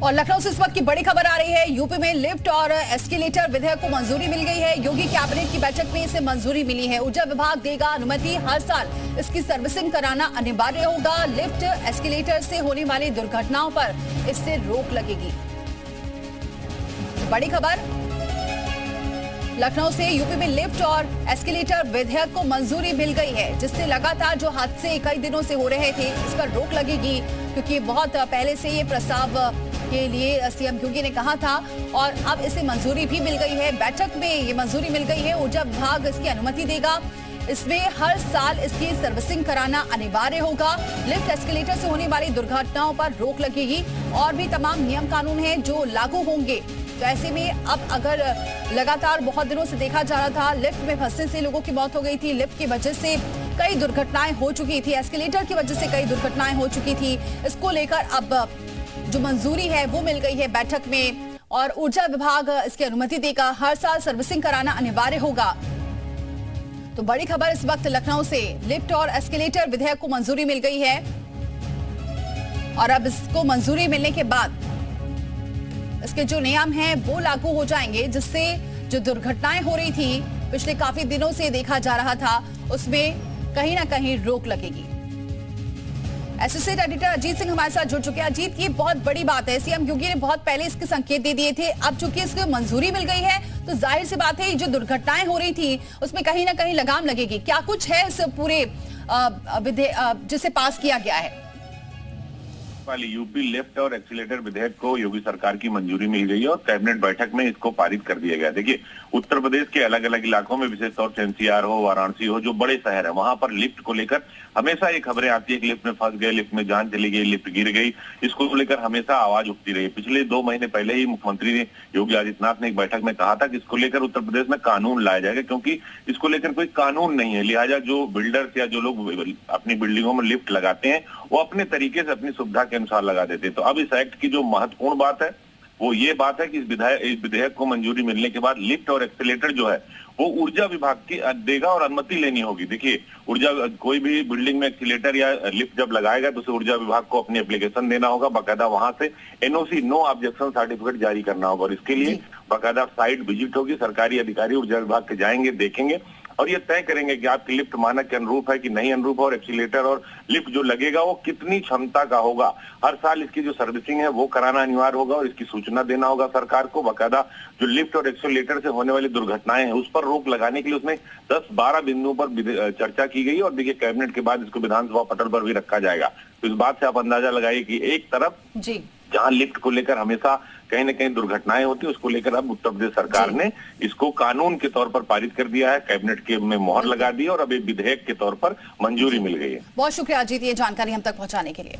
और लखनऊ से इस वक्त की बड़ी खबर आ रही है। यूपी में लिफ्ट और एस्केलेटर विधेयक को मंजूरी मिल गई है। योगी कैबिनेट की बैठक में इसे मंजूरी मिली है। ऊर्जा विभाग देगा अनुमति। हर साल इसकी सर्विसिंग कराना अनिवार्य होगा। लिफ्ट एस्केलेटर से होने वाली दुर्घटनाओं पर इससे रोक लगेगी। बड़ी खबर लखनऊ से, यूपी में लिफ्ट और एस्केलेटर विधेयक को मंजूरी मिल गई है, जिससे लगातार जो हादसे कई दिनों से हो रहे थे इस पर रोक लगेगी, क्योंकि बहुत पहले से ये प्रस्ताव के लिए सीएम योगी ने कहा था और अब इसे मंजूरी भी मिल गई है। बैठक में ये मंजूरी मिल गई है। ऊर्जा विभाग इसकी अनुमति देगा। इसमें हर साल इसकी सर्विसिंग कराना अनिवार्य होगा। लिफ्ट एस्केलेटर से होने वाली दुर्घटनाओं पर रोक लगेगी और भी तमाम नियम कानून हैं जो लागू होंगे। तो ऐसे में अब अगर लगातार बहुत दिनों से देखा जा रहा था, लिफ्ट में फंसने से लोगों की मौत हो गई थी, लिफ्ट की वजह से कई दुर्घटनाएं हो चुकी थी, एस्केलेटर की वजह से कई दुर्घटनाएं हो चुकी थी। इसको लेकर अब जो मंजूरी है वो मिल गई है बैठक में और ऊर्जा विभाग इसकी अनुमति देगा। हर साल सर्विसिंग कराना अनिवार्य होगा। तो बड़ी खबर इस वक्त लखनऊ से, लिफ्ट और एस्केलेटर विधेयक को मंजूरी मिल गई है और अब इसको मंजूरी मिलने के बाद इसके जो नियम हैं वो लागू हो जाएंगे, जिससे जो दुर्घटनाएं हो रही थी पिछले काफी दिनों से देखा जा रहा था उसमें कहीं ना कहीं रोक लगेगी। एसोसिएट एडिटर अजीत सिंह हमारे साथ जुड़ चुके हैं। अजीत, ये बहुत बड़ी बात है। सीएम योगी ने बहुत पहले इसके संकेत दे दिए थे। अब चूंकि इसको मंजूरी मिल गई है तो जाहिर सी बात है जो दुर्घटनाएं हो रही थी उसमें कहीं ना कहीं लगाम लगेगी। क्या कुछ है इस पूरे जिसे पास किया गया है? वाली यूपी लिफ्ट और एक्सीलेटर विधेयक को योगी सरकार की मंजूरी मिल गई है और कैबिनेट बैठक में इसको पारित कर दिया गया। देखिए, उत्तर प्रदेश के अलग अलग इलाकों में, विशेष तौर से एनसीआर हो, वाराणसी हो, जो बड़े शहर है, वहां पर लिफ्ट को लेकर हमेशा ये खबरें आती है कि लिफ्ट में फंस गए, लिफ्ट में जान चली गई, लिफ्ट गिर गई। इसको लेकर हमेशा आवाज उठती रही। पिछले 2 महीने पहले ही मुख्यमंत्री योगी आदित्यनाथ ने एक बैठक में कहा था कि इसको लेकर उत्तर प्रदेश में कानून लाया जाएगा, क्योंकि इसको लेकर कोई कानून नहीं है। लिहाजा जो बिल्डर्स या जो लोग अपनी बिल्डिंगों में लिफ्ट लगाते हैं वो अपने तरीके से अपनी सुविधा के अनुसार लगा देते हैं। तो अब इस एक्ट की जो महत्वपूर्ण बात है वो ये बात है कि इस विधेयक को मंजूरी मिलने के बाद लिफ्ट और एक्सीलेटर जो है वो ऊर्जा विभाग की देगा और अनुमति लेनी होगी। देखिए, ऊर्जा कोई भी बिल्डिंग में एक्सीलेटर या लिफ्ट जब लगाएगा तो उसे ऊर्जा विभाग को अपनी एप्लीकेशन देना होगा, बाकायदा वहां से एनओसी, नो ऑब्जेक्शन सर्टिफिकेट जारी करना होगा और इसके लिए बाकायदा साइट विजिट होगी। सरकारी अधिकारी ऊर्जा विभाग के जाएंगे, देखेंगे और ये तय करेंगे कि आपकी लिफ्ट मानक के अनुरूप है कि नहीं अनुरूप है और एक्सीलेटर और लिफ्ट जो लगेगा वो कितनी क्षमता का होगा। हर साल इसकी जो सर्विसिंग है वो कराना अनिवार्य होगा और इसकी सूचना देना होगा सरकार को। बाकायदा जो लिफ्ट और एक्सीलेटर से होने वाली दुर्घटनाएं हैं उस पर रोक लगाने के लिए उसमें 10-12 बिंदुओं पर चर्चा की गई और देखिए कैबिनेट के बाद इसको विधानसभा पटल पर भी रखा जाएगा। तो इस बात से आप अंदाजा लगाइए कि एक तरफ जहां लिफ्ट को लेकर हमेशा कहीं न कहीं दुर्घटनाएं होती है, उसको लेकर अब उत्तर प्रदेश सरकार ने इसको कानून के तौर पर पारित कर दिया है, कैबिनेट के में मोहर लगा दी और अब एक विधेयक के तौर पर मंजूरी मिल गई है। बहुत शुक्रिया अजीत, ये जानकारी हम तक पहुंचाने के लिए।